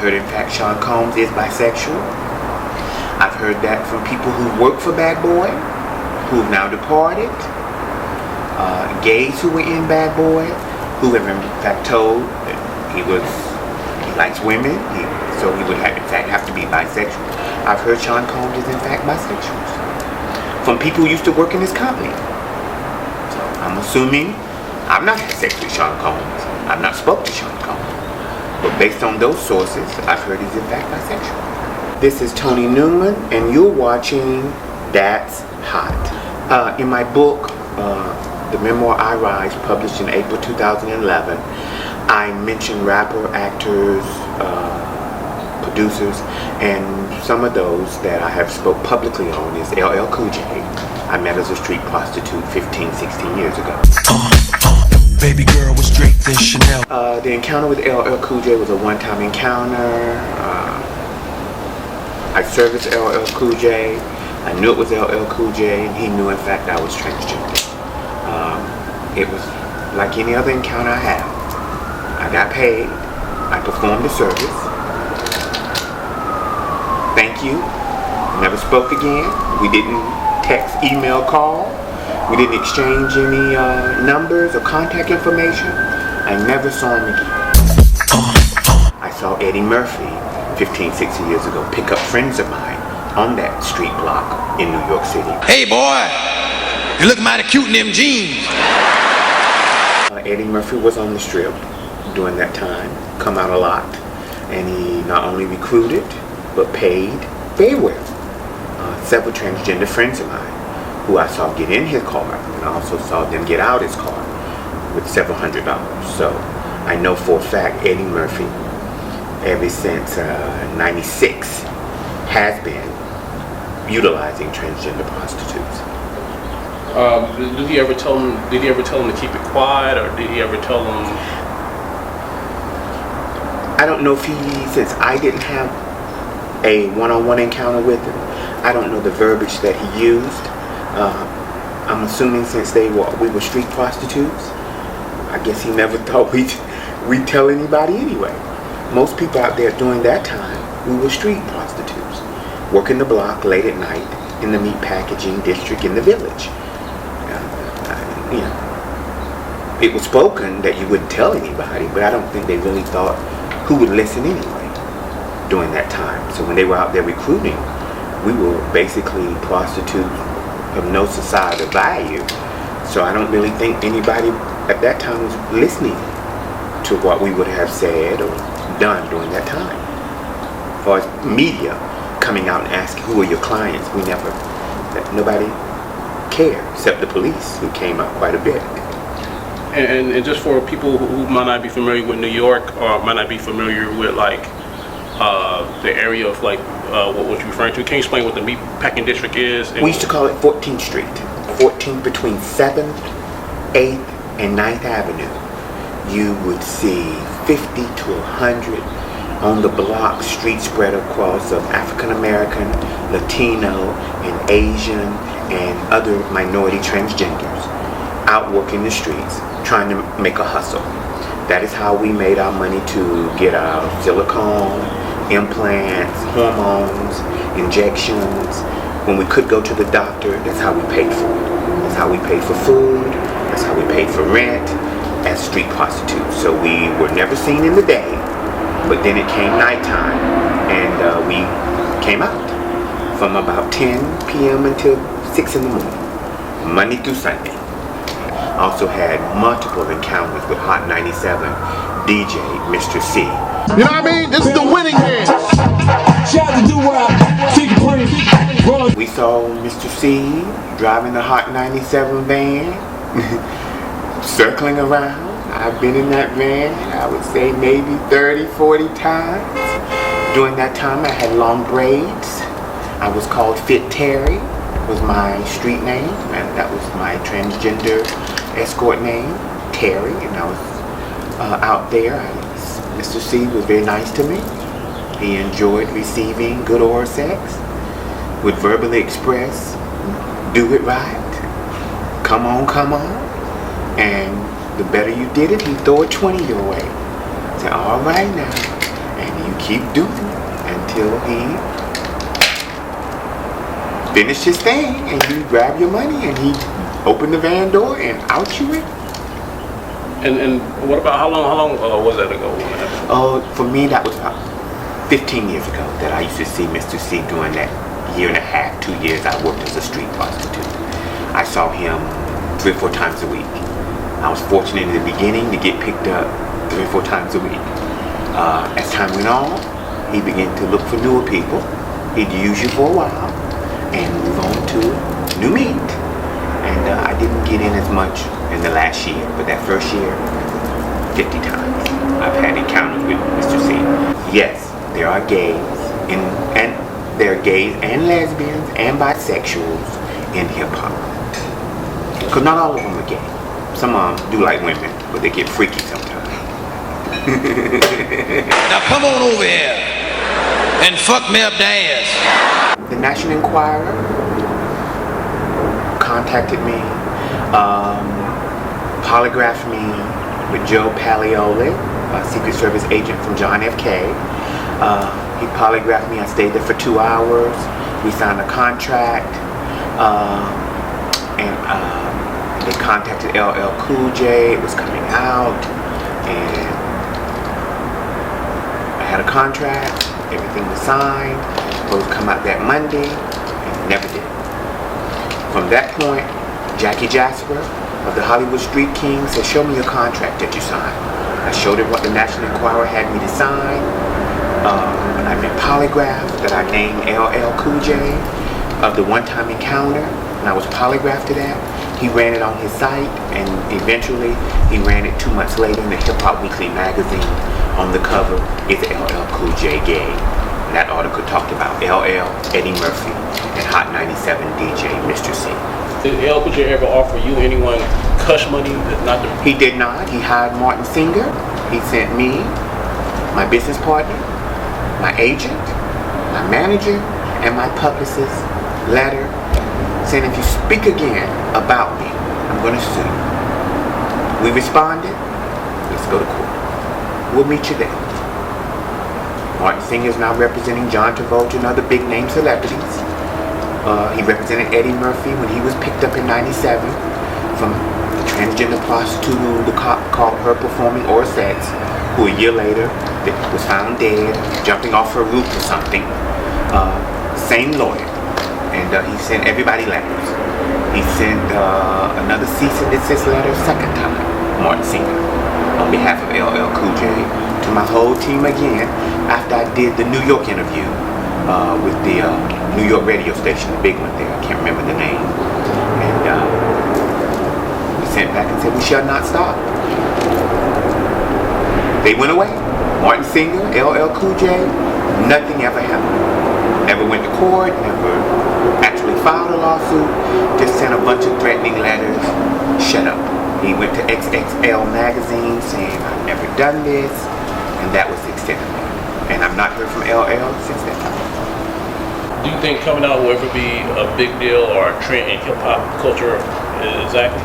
heard, in fact, Sean Combs is bisexual. I've heard that from people who work for Bad Boy, who've now departed. Gays who were in Bad Boy, who have in fact told that he likes women, so he would in fact have to be bisexual. I've heard Sean Combs is in fact bisexual. From people who used to work in his company. So I'm assuming, I've not had sex with Sean Combs. I've not spoke to Sean Combs. But based on those sources, I've heard he's in fact bisexual. This is Toni Newman, and you're watching That's Hot. In my book, the memoir I Rise, published in April 2011, I mention rapper, actors, producers, and some of those that I have spoke publicly on is LL Cool J. I met as a street prostitute 15, 16 years ago. Baby girl was draped in Chanel. The encounter with LL Cool J was a one-time encounter. I serviced LL Cool J. I knew it was LL Cool J, and he knew in fact I was transgender. It was like any other encounter I had. I got paid. I performed the service. Thank you. Never spoke again. We didn't text, email, call. We didn't exchange any numbers or contact information. I never saw him again. I saw Eddie Murphy 15, 16 years ago pick up friends of mine on that street block in New York City. Hey boy, you look mighty cute in them jeans. Eddie Murphy was on the strip during that time, come out a lot, and he not only recruited but paid very well several transgender friends of mine who I saw get in his car, and I also saw them get out his car with several $100s. So I know for a fact Eddie Murphy, ever since 96, has been utilizing transgender prostitutes. Did he ever tell him to keep it quiet, or did he ever tell him? I don't know if since I didn't have a one-on-one encounter with him, I don't know the verbiage that he used. I'm assuming since we were street prostitutes, I guess he never thought we'd tell anybody anyway. Most people out there during that time, we were street prostitutes, working the block late at night in the meat packaging district in the village. It was spoken that you wouldn't tell anybody, but I don't think they really thought who would listen anyway during that time. So when they were out there recruiting, we were basically prostitutes of no societal value. So I don't really think anybody at that time was listening to what we would have said or done during that time. As far as media coming out and asking who are your clients, nobody cared except the police, who came out quite a bit. And just for people who might not be familiar with New York, or might not be familiar with like the area of like what you're referring to, can you explain what the meat packing district is? We used to call it 14th Street. 14th between 7th, 8th, and 9th Avenue. You would see 50 to 100 on the block, street spread across of African American, Latino, and Asian, and other minority transgenders out working the streets, trying to make a hustle. That is how we made our money to get our silicone, implants, hormones, injections. When we could go to the doctor, that's how we paid for it. That's how we paid for food. That's how we paid for rent as street prostitutes. So we were never seen in the day, but then it came nighttime, and we came out from about 10 p.m. until 6 in the morning, Monday through Sunday. Also had multiple encounters with Hot 97 DJ Mr. C. You know what I mean? This is the winning hand. We saw Mr. C driving the Hot 97 van, circling around. I've been in that van, I would say maybe 30, 40 times. During that time I had long braids. I was called Fit Terry, was my street name, and that was my transgender escort name, Terry, and I was out there. Mr. C was very nice to me. He enjoyed receiving good oral sex, would verbally express, do it right, come on, and the better you did it, he'd throw a 20 your way. Say, all right now, and you keep doing it until he finished his thing and you grab your money and he opened the van door and out you went. And what about how long was that ago? For me, that was about 15 years ago that I used to see Mr. C during that year and a half, 2 years I worked as a street prostitute. I saw him 3 or 4 times a week. I was fortunate in the beginning to get picked up 3 or 4 times a week. As time went on, he began to look for newer people. He'd use you for a while and move on to new meat. And I didn't get in as much in the last year, but that first year, 50 times I've had encounters with Mr. C. Yes, there are gays, and there are gays and lesbians and bisexuals in hip-hop. Because not all of them are gay. Some of them do like women, but they get freaky sometimes. Now come on over here and fuck me up the ass. The National Enquirer contacted me, polygraphed me with Joe Paglioli, a Secret Service agent from John F. K. He polygraphed me. I stayed there for 2 hours. We signed a contract, and they contacted LL Cool J. It was coming out, and I had a contract. Everything was signed. It was supposed to come out that Monday, and it never did. From that point, Jackie Jasper of the Hollywood Street Kings said, "Show me your contract that you signed." I showed her what the National Enquirer had me to sign. I've been polygraphed that I named LL Cool J of the one-time encounter, and I was polygraphed to that. He ran it on his site, and eventually he ran it 2 months later in the Hip Hop Weekly magazine. On the cover is LL Cool J gay. And that article talked about LL, Eddie Murphy, and Hot 97 DJ Mr. C. Did LL Cool J ever offer you anyone cush money? He did not. He hired Martin Singer. He sent me, my business partner, my agent, my manager, and my publicist letter saying, if you speak again about me, I'm going to sue you. We responded. Let's go to court. We'll meet you there. Martin Singer is now representing John Travolta and other big name celebrities. He represented Eddie Murphy when he was picked up in '97 from the transgender prostitute who the cop caught her performing oral sex, who a year later was found dead, jumping off her roof or something. Same lawyer. And he sent everybody letters. He sent another cease and desist letter second time, Martin Singer, on behalf of LL Cool J, to my whole team again after I did the New York interview with the New York radio station, the big one there. I can't remember the name. And we sent back and said, we shall not stop. They went away. Martin Singer, LL Cool J, nothing ever happened. Never went to court, never actually filed a lawsuit, just sent a bunch of threatening letters. Shut up. He went to XXL magazine saying, I've never done this, and that was the extent of it. And I've not heard from LL since that time. Do you think coming out will ever be a big deal or a trend in hip-hop culture? Exactly.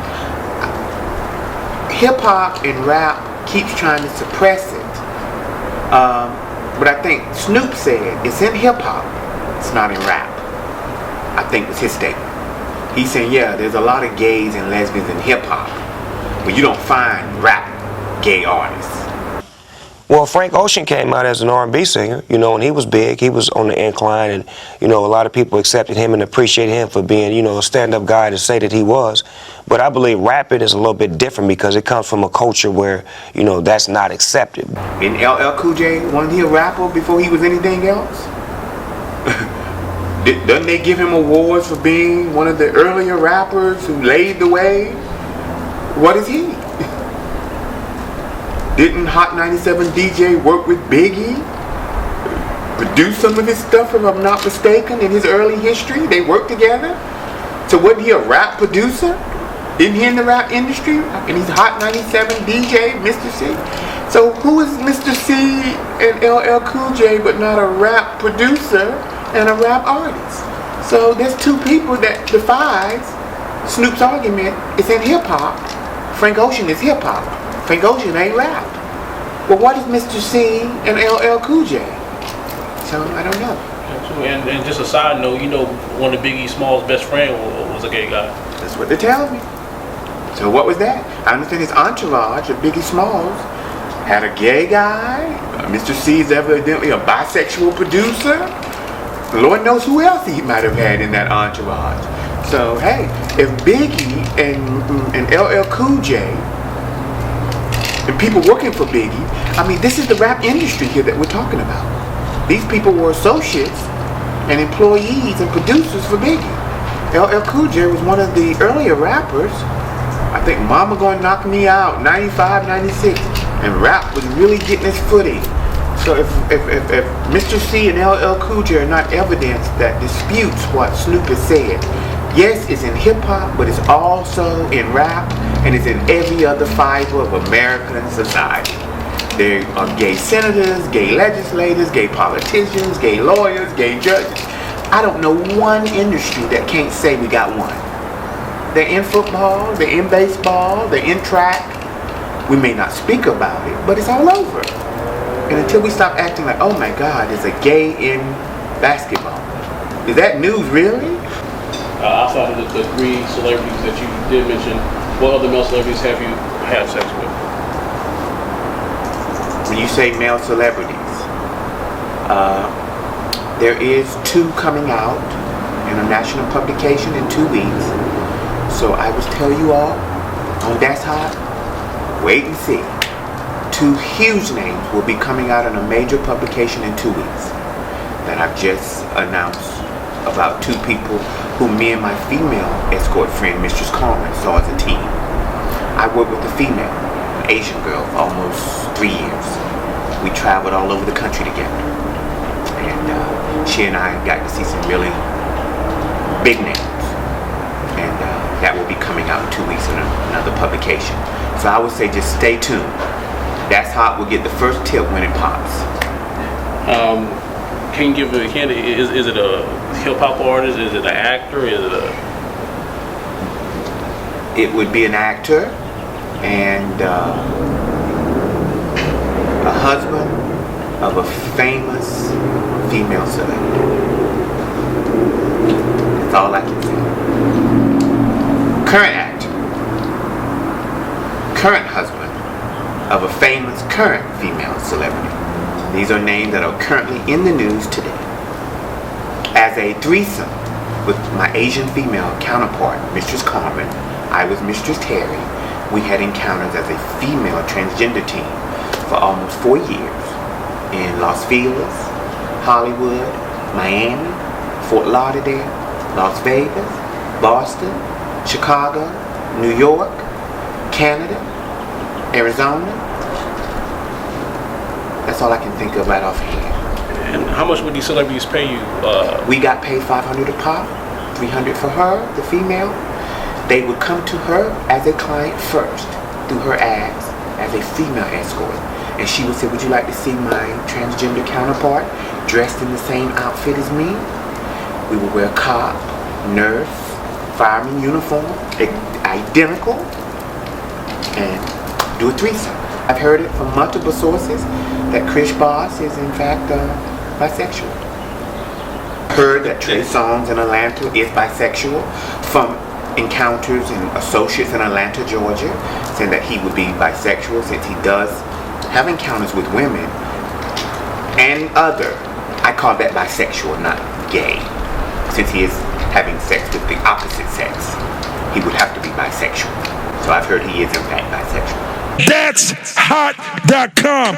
Hip-hop and rap keeps trying to suppress it. But I think Snoop said, it's in hip-hop, it's not in rap. I think was his statement. He said, yeah, there's a lot of gays and lesbians in hip-hop, but you don't find rap gay artists. Well, Frank Ocean came out as an R&B singer, you know, and he was big. He was on the incline, and, you know, a lot of people accepted him and appreciated him for being, you know, a stand-up guy to say that he was. But I believe rapping is a little bit different because it comes from a culture where, you know, that's not accepted. And LL Cool J, wasn't he a rapper before he was anything else? Doesn't they give him awards for being one of the earlier rappers who laid the way? What is he? Didn't Hot 97 DJ work with Biggie? Produce some of his stuff, if I'm not mistaken, in his early history? They worked together? So wasn't he a rap producer? Isn't he in the rap industry? And he's Hot 97 DJ, Mr. C? So who is Mr. C and LL Cool J but not a rap producer and a rap artist? So there's two people that defies Snoop's argument. It's in hip-hop. Frank Ocean is hip-hop. Frank Ocean ain't rap. Well, what is Mr. C and LL Cool J? So I don't know. And just a side note, you know, one of Biggie Small's best friend was a gay guy. That's what they're telling me. So what was that? I understand his entourage of Biggie Smalls had a gay guy. Mr. C is evidently a bisexual producer. Lord knows who else he might have had in that entourage. So hey, if Biggie and LL Cool J and people working for Biggie, I mean, this is the rap industry here that we're talking about. These people were associates and employees and producers for Biggie. LL Cool J was one of the earlier rappers. I think Mama Gonna Knock Me Out, 95, 96. And rap was really getting its footing. So if Mr. C and LL Cool J are not evidence that disputes what Snoop has said, yes, it's in hip-hop, but it's also in rap, and it's in every other fiber of American society. There are gay senators, gay legislators, gay politicians, gay lawyers, gay judges. I don't know one industry that can't say we got one. They're in football, they're in baseball, they're in track. We may not speak about it, but it's all over. And until we stop acting like, oh my God, there's a gay in basketball. Is that news really? Outside of the three celebrities that you did mention, what other male celebrities have you had sex with? When you say male celebrities, there is 2 coming out in a national publication in 2 weeks. So I will tell you all on That's Hot, wait and see. 2 huge names will be coming out in a major publication in 2 weeks that I've just announced about 2 people who me and my female escort friend, Mistress Carmen, saw as a team. I worked with a female, an Asian girl, for almost 3 years. We traveled all over the country together. And she and I got to see some really big names. And that will be coming out in 2 weeks in another publication. So I would say just stay tuned. That's Hot will get the first tip when it pops. Can you give a hint? Is it a hip-hop artist? Is it an actor? Is it a... It would be an actor and a husband of a famous female celebrity. That's all I can say. Current actor. Current husband of a famous current female celebrity. These are names that are currently in the news today. As a threesome with my Asian female counterpart, Mistress Carmen, I was Mistress Terry. We had encounters as a female transgender team for almost 4 years in Las Vegas, Hollywood, Miami, Fort Lauderdale, Las Vegas, Boston, Chicago, New York, Canada, Arizona. That's all I can think of right offhand. And how much would these celebrities pay you? We got paid $500 a pop, $300 for her, the female. They would come to her as a client first, through her ads, as a female escort. And she would say, would you like to see my transgender counterpart dressed in the same outfit as me? We would wear cop, nurse, fireman uniform, identical, and do a threesome. I've heard it from multiple sources that Chris Boss is in fact bisexual. Heard that Trey Songz in Atlanta is bisexual from encounters and associates in Atlanta, Georgia, saying that he would be bisexual since he does have encounters with women and other. I call that bisexual, not gay. Since he is having sex with the opposite sex, he would have to be bisexual. So I've heard he is in fact bisexual. That's hot.com.